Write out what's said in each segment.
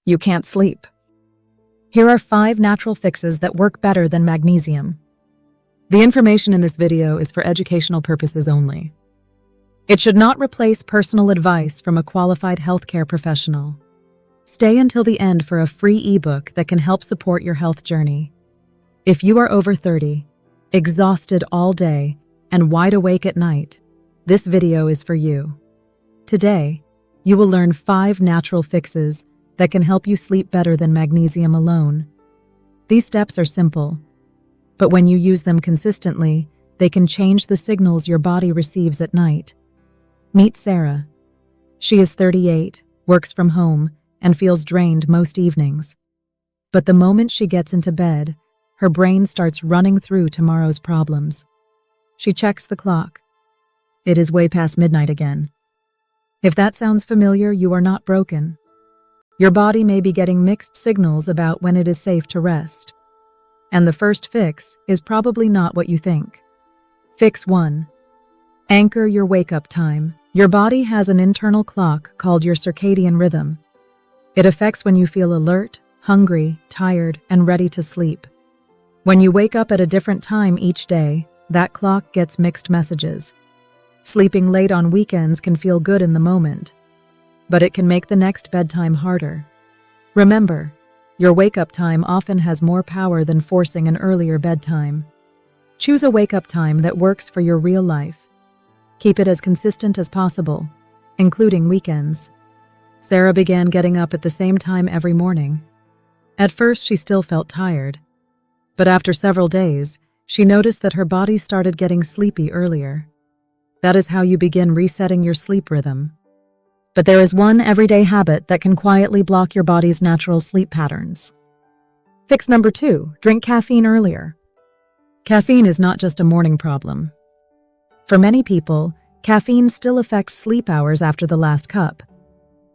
You can't sleep. Here are 5 natural fixes that work better than magnesium. The information in this video is for educational purposes only. It should not replace personal advice from a qualified healthcare professional. Stay until the end for a free ebook that can help support your health journey. If you are over 30, exhausted all day, and wide awake at night, this video is for you. Today, you will learn 5 natural fixes that can help you sleep better than magnesium alone. These steps are simple, but when you use them consistently, they can change the signals your body receives at night. Meet Sarah. She is 38, works from home, and feels drained most evenings. But the moment she gets into bed, her brain starts running through tomorrow's problems. She checks the clock. It is way past midnight again. If that sounds familiar, you are not broken. Your body may be getting mixed signals about when it is safe to rest. And the first fix is probably not what you think. Fix 1. Anchor your wake-up time. Your body has an internal clock called your circadian rhythm. It affects when you feel alert, hungry, tired, and ready to sleep. When you wake up at a different time each day, that clock gets mixed messages. Sleeping late on weekends can feel good in the moment, but it can make the next bedtime harder. Remember, your wake-up time often has more power than forcing an earlier bedtime. Choose a wake-up time that works for your real life. Keep it as consistent as possible, including weekends. Sarah began getting up at the same time every morning. At first, she still felt tired, but after several days, she noticed that her body started getting sleepy earlier. That is how you begin resetting your sleep rhythm. But there is one everyday habit that can quietly block your body's natural sleep patterns. Fix number 2, drink caffeine earlier. Caffeine is not just a morning problem. For many people, caffeine still affects sleep hours after the last cup.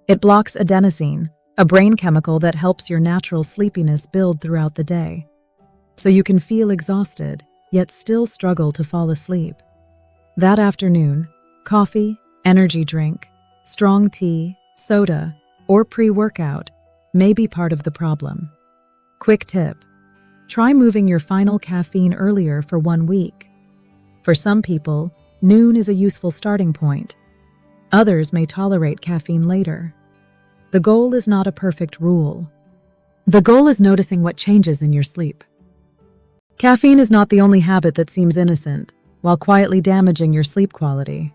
It blocks adenosine, a brain chemical that helps your natural sleepiness build throughout the day. So you can feel exhausted, yet still struggle to fall asleep. That afternoon, coffee, energy drink, strong tea, soda, or pre-workout may be part of the problem. Quick tip: try moving your final caffeine earlier for 1 week. For some people, noon is a useful starting point. Others may tolerate caffeine later. The goal is not a perfect rule. The goal is noticing what changes in your sleep. Caffeine is not the only habit that seems innocent, while quietly damaging your sleep quality.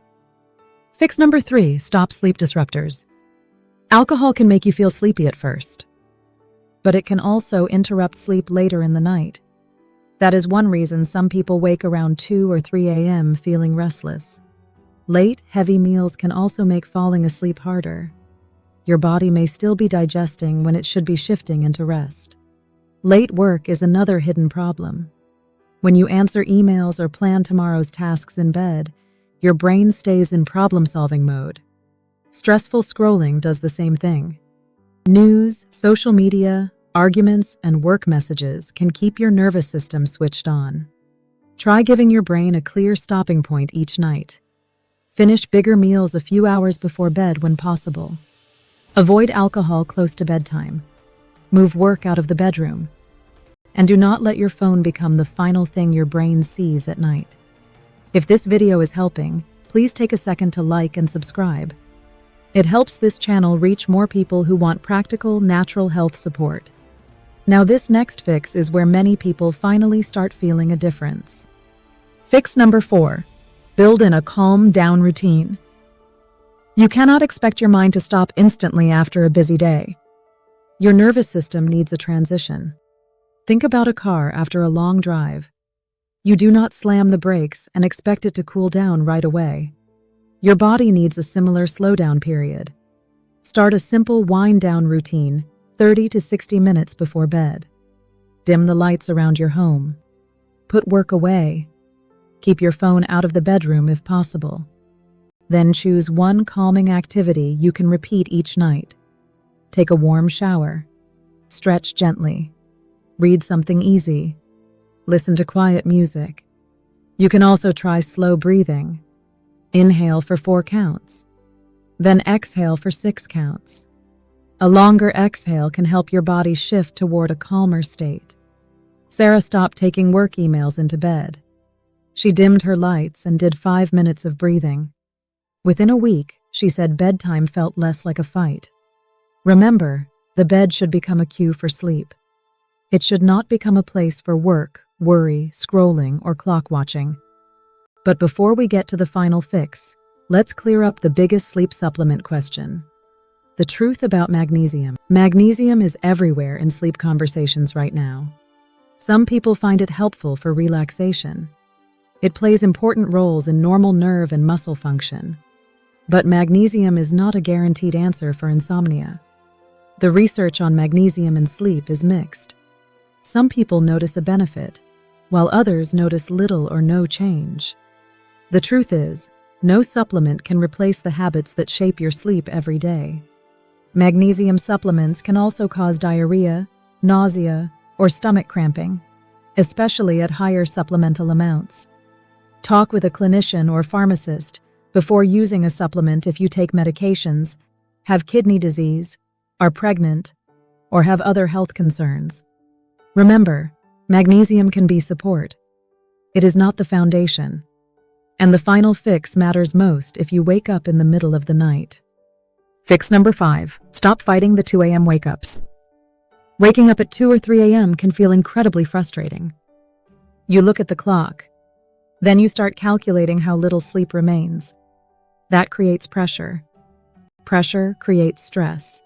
Fix number 3, stop sleep disruptors. Alcohol can make you feel sleepy at first, but it can also interrupt sleep later in the night. That is one reason some people wake around 2 or 3 a.m. feeling restless. Late, heavy meals can also make falling asleep harder. Your body may still be digesting when it should be shifting into rest. Late work is another hidden problem. When you answer emails or plan tomorrow's tasks in bed, your brain stays in problem-solving mode. Stressful scrolling does the same thing. News, social media, arguments, and work messages can keep your nervous system switched on. Try giving your brain a clear stopping point each night. Finish bigger meals a few hours before bed when possible. Avoid alcohol close to bedtime. Move work out of the bedroom. And do not let your phone become the final thing your brain sees at night. If this video is helping, please take a second to like and subscribe. It helps this channel reach more people who want practical, natural health support. Now this next fix is where many people finally start feeling a difference. Fix number 4, build in a calm down routine. You cannot expect your mind to stop instantly after a busy day. Your nervous system needs a transition. Think about a car after a long drive. You do not slam the brakes and expect it to cool down right away. Your body needs a similar slowdown period. Start a simple wind-down routine, 30 to 60 minutes before bed. Dim the lights around your home. Put work away. Keep your phone out of the bedroom if possible. Then choose one calming activity you can repeat each night. Take a warm shower. Stretch gently. Read something easy. Listen to quiet music. You can also try slow breathing. Inhale for 4 counts. Then exhale for 6 counts. A longer exhale can help your body shift toward a calmer state. Sarah stopped taking work emails into bed. She dimmed her lights and did 5 minutes of breathing. Within a week, she said bedtime felt less like a fight. Remember, the bed should become a cue for sleep. It should not become a place for work, worry, scrolling, or clock watching. But before we get to the final fix, let's clear up the biggest sleep supplement question. The truth about magnesium. Magnesium is everywhere in sleep conversations right now. Some people find it helpful for relaxation. It plays important roles in normal nerve and muscle function. But magnesium is not a guaranteed answer for insomnia. The research on magnesium and sleep is mixed. Some people notice a benefit, while others notice little or no change. The truth is, no supplement can replace the habits that shape your sleep every day. Magnesium supplements can also cause diarrhea, nausea, or stomach cramping, especially at higher supplemental amounts. Talk with a clinician or pharmacist before using a supplement if you take medications, have kidney disease, are pregnant, or have other health concerns. Remember, magnesium can be support. It is not the foundation. And the final fix matters most if you wake up in the middle of the night. Fix number 5. Stop fighting the 2 a.m. wake-ups. Waking up at 2 or 3 a.m. can feel incredibly frustrating. You look at the clock. Then you start calculating how little sleep remains. That creates pressure. Pressure creates stress.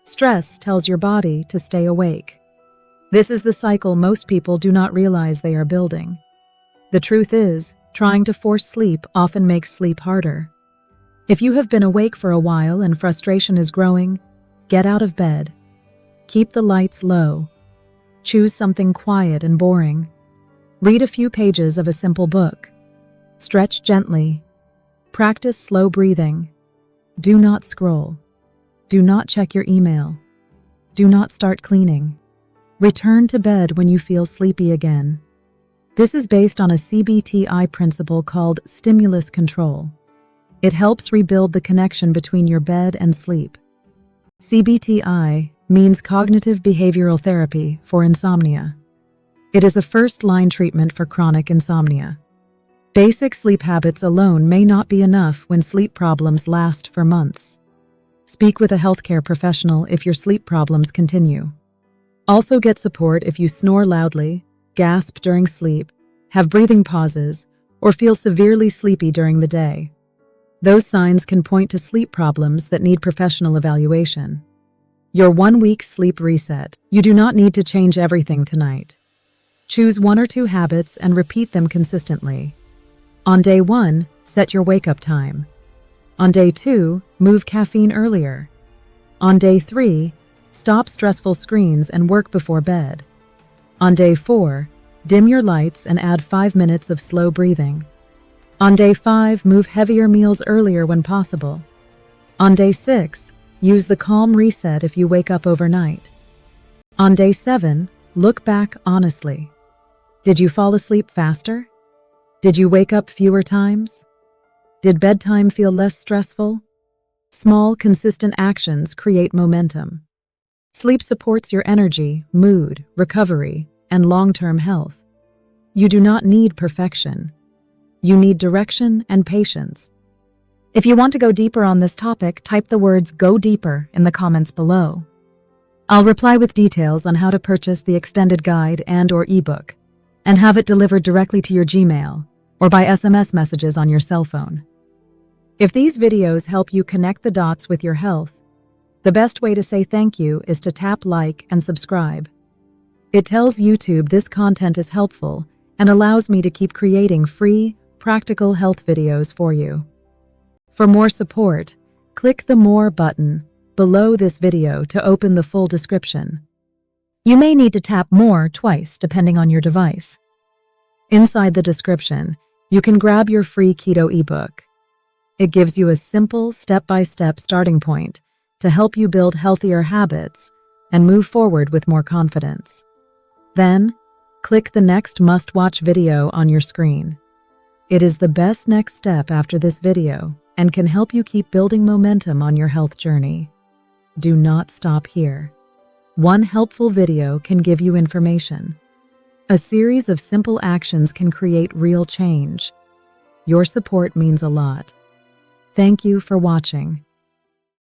Stress tells your body to stay awake. This is the cycle most people do not realize they are building. The truth is, trying to force sleep often makes sleep harder. If you have been awake for a while and frustration is growing, get out of bed. Keep the lights low. Choose something quiet and boring. Read a few pages of a simple book. Stretch gently. Practice slow breathing. Do not scroll. Do not check your email. Do not start cleaning. Return to bed when you feel sleepy again. This is based on a CBTI principle called stimulus control. It helps rebuild the connection between your bed and sleep. CBTI means cognitive behavioral therapy for insomnia. It is a first-line treatment for chronic insomnia. Basic sleep habits alone may not be enough when sleep problems last for months. Speak with a healthcare professional if your sleep problems continue. Also get support if you snore loudly, gasp during sleep, have breathing pauses, or feel severely sleepy during the day. Those signs can point to sleep problems that need professional evaluation. Your 1-week sleep reset. You do not need to change everything tonight. Choose 1 or 2 habits and repeat them consistently. On day 1, set your wake-up time. On day 2, move caffeine earlier. On day 3, stop stressful screens and work before bed. On day 4, dim your lights and add 5 minutes of slow breathing. On day 5, move heavier meals earlier when possible. On day 6, use the calm reset if you wake up overnight. On day 7, look back honestly. Did you fall asleep faster? Did you wake up fewer times? Did bedtime feel less stressful? Small, consistent actions create momentum. Sleep supports your energy, mood, recovery, and long-term health. You do not need perfection. You need direction and patience. If you want to go deeper on this topic, type the words "Go Deeper" in the comments below. I'll reply with details on how to purchase the extended guide and/or ebook, and have it delivered directly to your Gmail or by SMS messages on your cell phone. If these videos help you connect the dots with your health, the best way to say thank you is to tap like and subscribe. It tells YouTube this content is helpful and allows me to keep creating free, practical health videos for you. For more support, click the More button below this video to open the full description. You may need to tap More twice depending on your device. Inside the description, you can grab your free keto ebook. It gives you a simple, step-by-step starting point to help you build healthier habits and move forward with more confidence. Then, click the next must-watch video on your screen. It is the best next step after this video and can help you keep building momentum on your health journey. do not stop here. One helpful video can give you information. A series of simple actions can create real change. Your support means a lot. Thank you for watching.